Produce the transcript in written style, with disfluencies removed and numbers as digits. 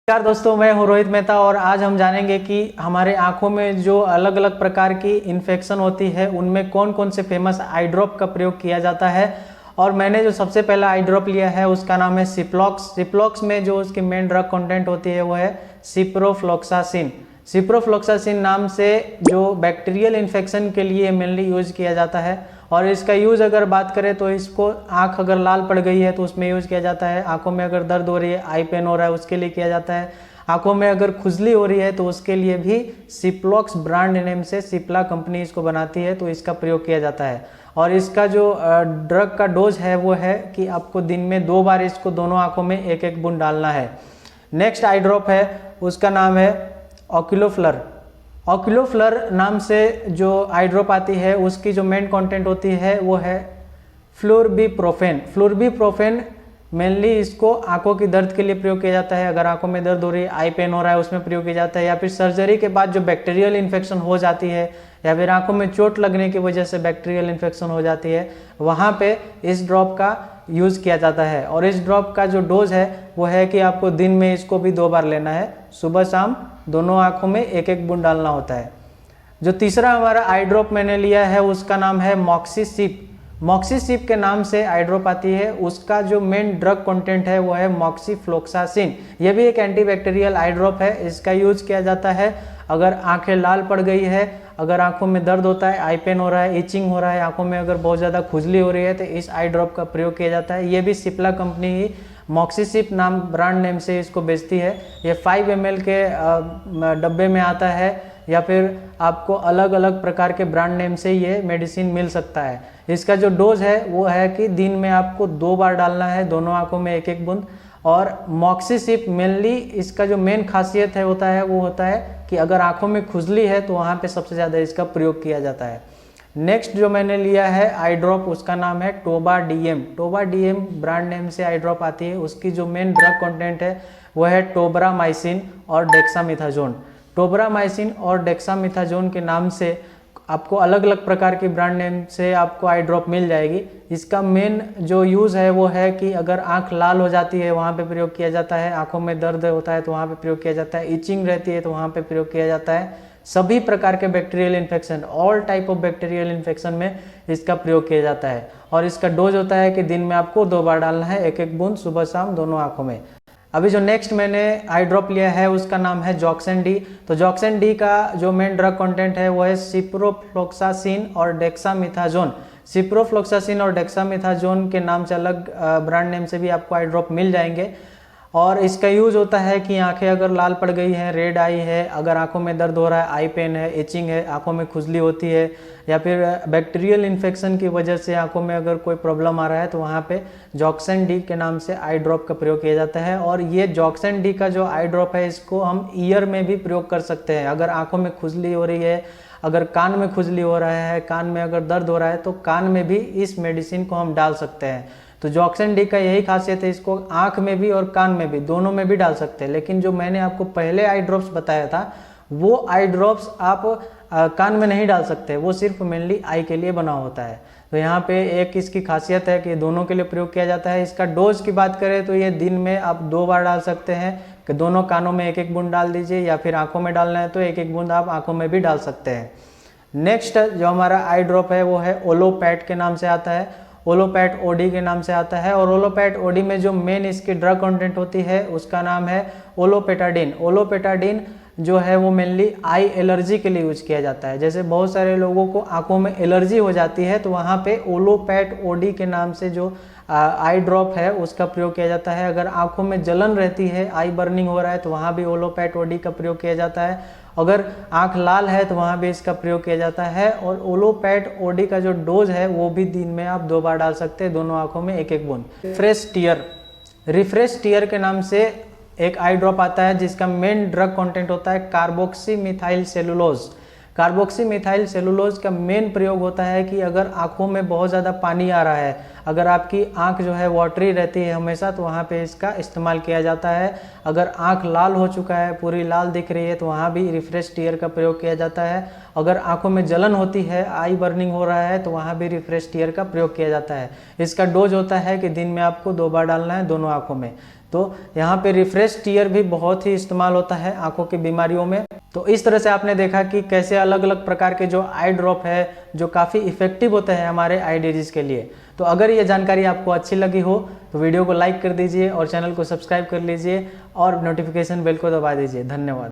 नमस्कार दोस्तों, मैं हूं रोहित मेहता और आज हम जानेंगे कि हमारे आंखों में जो अलग अलग प्रकार की इन्फेक्शन होती है उनमें कौन कौन से फेमस आई ड्रॉप का प्रयोग किया जाता है। और मैंने जो सबसे पहला आई ड्रॉप लिया है उसका नाम है सिप्लॉक्स। सिप्लॉक्स में जो उसकी मेन ड्रग कंटेंट होती है वो है सिप्रोफ्लोक्सासिन। सिप्रोफ्लोक्सासिन नाम से जो बैक्टीरियल इन्फेक्शन के लिए मेनली यूज किया जाता है। और इसका यूज़ अगर बात करें तो इसको आंख अगर लाल पड़ गई है तो उसमें यूज़ किया जाता है। आंखों में अगर दर्द हो रही है, आई पेन हो रहा है, उसके लिए किया जाता है। आंखों में अगर खुजली हो रही है तो उसके लिए भी सिप्लॉक्स ब्रांड नेम से सिप्ला कंपनी इसको बनाती है, तो इसका प्रयोग किया जाता है। और इसका जो ड्रग का डोज है वो है कि आपको दिन में 2 बार इसको दोनों आंखों में एक एक बूंद डालना है। नेक्स्ट आई ड्रॉप है उसका नाम है ऑक्यूलोफ्लर। ऑक्यूलोफ्लर नाम से जो आई ड्रॉप आती है उसकी जो मेन कंटेंट होती है वो है फ्लूरबीप्रोफेन। फ्लूरबीप्रोफेन मेनली इसको आंखों की दर्द के लिए प्रयोग किया जाता है। अगर आंखों में दर्द हो रही है, आई पेन हो रहा है, उसमें प्रयोग किया जाता है। या फिर सर्जरी के बाद जो बैक्टीरियल इन्फेक्शन हो जाती है या फिर आंखों में चोट लगने की वजह से बैक्टीरियल इन्फेक्शन हो जाती है, वहाँ पे इस ड्रॉप का यूज़ किया जाता है। और इस ड्रॉप का जो डोज है वो है कि आपको दिन में इसको भी 2 बार लेना है, सुबह शाम दोनों आंखों में एक एक बूंद डालना होता है। जो तीसरा हमारा आई ड्रॉप मैंने लिया है उसका नाम है मॉक्सीसिप। मॉक्सीसिप के नाम से आई ड्रॉप आती है, उसका जो मेन ड्रग कंटेंट है वो है मॉक्सीफ्लोक्सासिन। यह भी एक एंटीबैक्टीरियल आई ड्रॉप है। इसका यूज किया जाता है अगर आंखें लाल पड़ गई है, अगर आंखों में दर्द होता है, आई पेन हो रहा है, इचिंग हो रहा है, आंखों में अगर बहुत ज़्यादा खुजली हो रही है तो इस आई ड्रॉप का प्रयोग किया जाता है। ये भी सिप्ला कंपनी ही मॉक्सीसिप नाम ब्रांड नेम से इसको बेचती है। ये 5 ml के डब्बे में आता है या फिर आपको अलग अलग प्रकार के ब्रांड नेम से ये मेडिसिन मिल सकता है। इसका जो डोज है वो है कि दिन में आपको 2 बार डालना है, दोनों आंखों में एक एक बूंद। और मॉक्सीसिप मेनली इसका जो मेन खासियत है होता है वो होता है कि अगर आंखों में खुजली है तो वहाँ पे सबसे ज़्यादा इसका प्रयोग किया जाता है। नेक्स्ट जो मैंने लिया है आई ड्रॉप उसका नाम है Toba DM. Toba DM brand name से आई ड्रॉप आती है। उसकी जो मेन ड्रग कंटेंट है वह है टोब्रामाइसिन और डेक्सामिथाजोन। टोब्रामाइसिन और डेक्सामिथाजोन के नाम से आपको अलग अलग प्रकार की ब्रांड नेम से आपको आई ड्रॉप मिल जाएगी। इसका मेन जो यूज़ है वो है कि अगर आंख लाल हो जाती है वहाँ पे प्रयोग किया जाता है, आंखों में दर्द होता है तो वहाँ पे प्रयोग किया जाता है, इचिंग रहती है तो वहाँ पे प्रयोग किया जाता है। सभी प्रकार के bacterial infection, all type of bacterial infection में इसका प्रयोग किया जाता है। और इसका डोज होता है कि दिन में आपको 2 बार डालना है, एक एक बूंद सुबह शाम दोनों आंखों में। अभी जो नेक्स्ट मैंने आई ड्रॉप लिया है उसका नाम है जॉक्सन डी। तो जॉक्सन डी का जो मेन ड्रग कंटेंट है वो है सिप्रोफ्लोक्सासिन और डेक्सामिथाजोन। सिप्रोफ्लोक्सासिन और डेक्सामिथाजोन के नाम से अलग ब्रांड नेम से भी आपको आई ड्रॉप मिल जाएंगे। और इसका यूज़ होता है कि आंखें अगर लाल पड़ गई हैं, रेड आई है, अगर आंखों में दर्द हो रहा है, आई पेन है, इचिंग है, आंखों में खुजली होती है, या फिर बैक्टीरियल इन्फेक्शन की वजह से आंखों में अगर कोई प्रॉब्लम आ रहा है तो वहाँ पे जॉक्सन डी के नाम से आई ड्रॉप का प्रयोग किया जाता है। और ये जॉक्सन डी का जो आई ड्रॉप है इसको हम ईयर में भी प्रयोग कर सकते हैं। अगर आंखों में खुजली हो रही है, अगर कान में खुजली हो रहा है, कान में अगर दर्द हो रहा है तो कान में भी इस मेडिसिन को हम डाल सकते हैं। तो जॉक्सन डी का यही खासियत है, इसको आंख में भी और कान में भी, दोनों में भी डाल सकते हैं। लेकिन जो मैंने आपको पहले आई ड्रॉप्स बताया था वो आई ड्रॉप्स आप कान में नहीं डाल सकते, वो सिर्फ मेनली आई के लिए बना होता है। तो यहाँ पे एक इसकी खासियत है कि दोनों के लिए प्रयोग किया जाता है। इसका डोज की बात करें तो ये दिन में आप 2 बार डाल सकते हैं कि दोनों कानों में एक एक बूंद डाल दीजिए, या फिर आंखों में डालना है तो एक एक बूंद आप आंखों में भी डाल सकते हैं। नेक्स्ट जो हमारा आई ड्रॉप है वो है ओलोपैट के नाम से आता है। ओलोपैट ओडी के नाम से आता है। और ओलोपैट ओडी में जो मेन इसकी ड्रग कंटेंट होती है उसका नाम है ओलोपेटाडिन। ओलोपेटाडिन जो है वो मेनली आई एलर्जी के लिए यूज किया जाता है। जैसे बहुत सारे लोगों को आंखों में एलर्जी हो जाती है तो वहाँ पे ओलोपैट ओडी के नाम से जो आई ड्रॉप है उसका प्रयोग किया जाता है। अगर आंखों में जलन रहती है, आई बर्निंग हो रहा है तो वहाँ भी ओलोपैट ओडी का प्रयोग किया जाता है। अगर आंख लाल है तो वहाँ भी इसका प्रयोग किया जाता है। और ओलोपैट ओडी का जो डोज है वो भी दिन में आप 2 बार डाल सकते हैं, दोनों आंखों में एक एक बूंद। रिफ्रेश टीयर, रिफ्रेश टीयर के नाम से एक आई ड्रॉप आता है जिसका मेन ड्रग कंटेंट होता है carboxy methyl cellulose. Carboxy methyl cellulose का मेन प्रयोग होता है कि अगर आंखों में बहुत ज़्यादा पानी आ रहा है, अगर आपकी आंख जो है वाटरी रहती है हमेशा, तो वहाँ पे इसका इस्तेमाल किया जाता है। अगर आंख लाल हो चुका है, पूरी लाल दिख रही है, तो वहाँ भी रिफ्रेश टीयर का प्रयोग किया जाता है। अगर आंखों में जलन होती है, आई बर्निंग हो रहा है, तो वहाँ भी रिफ्रेश टीयर का प्रयोग किया जाता है। इसका डोज होता है कि दिन में आपको 2 बार डालना है दोनों आंखों में। तो यहाँ पे रिफ्रेश टीयर भी बहुत ही इस्तेमाल होता है आंखों की बीमारियों में। तो इस तरह से आपने देखा कि कैसे अलग अलग प्रकार के जो आई ड्रॉप है जो काफ़ी इफेक्टिव होते हैं हमारे आई डिजीज़ के लिए। तो अगर ये जानकारी आपको अच्छी लगी हो तो वीडियो को लाइक कर दीजिए और चैनल को सब्सक्राइब कर लीजिए और नोटिफिकेशन बेल को दबा दीजिए। धन्यवाद।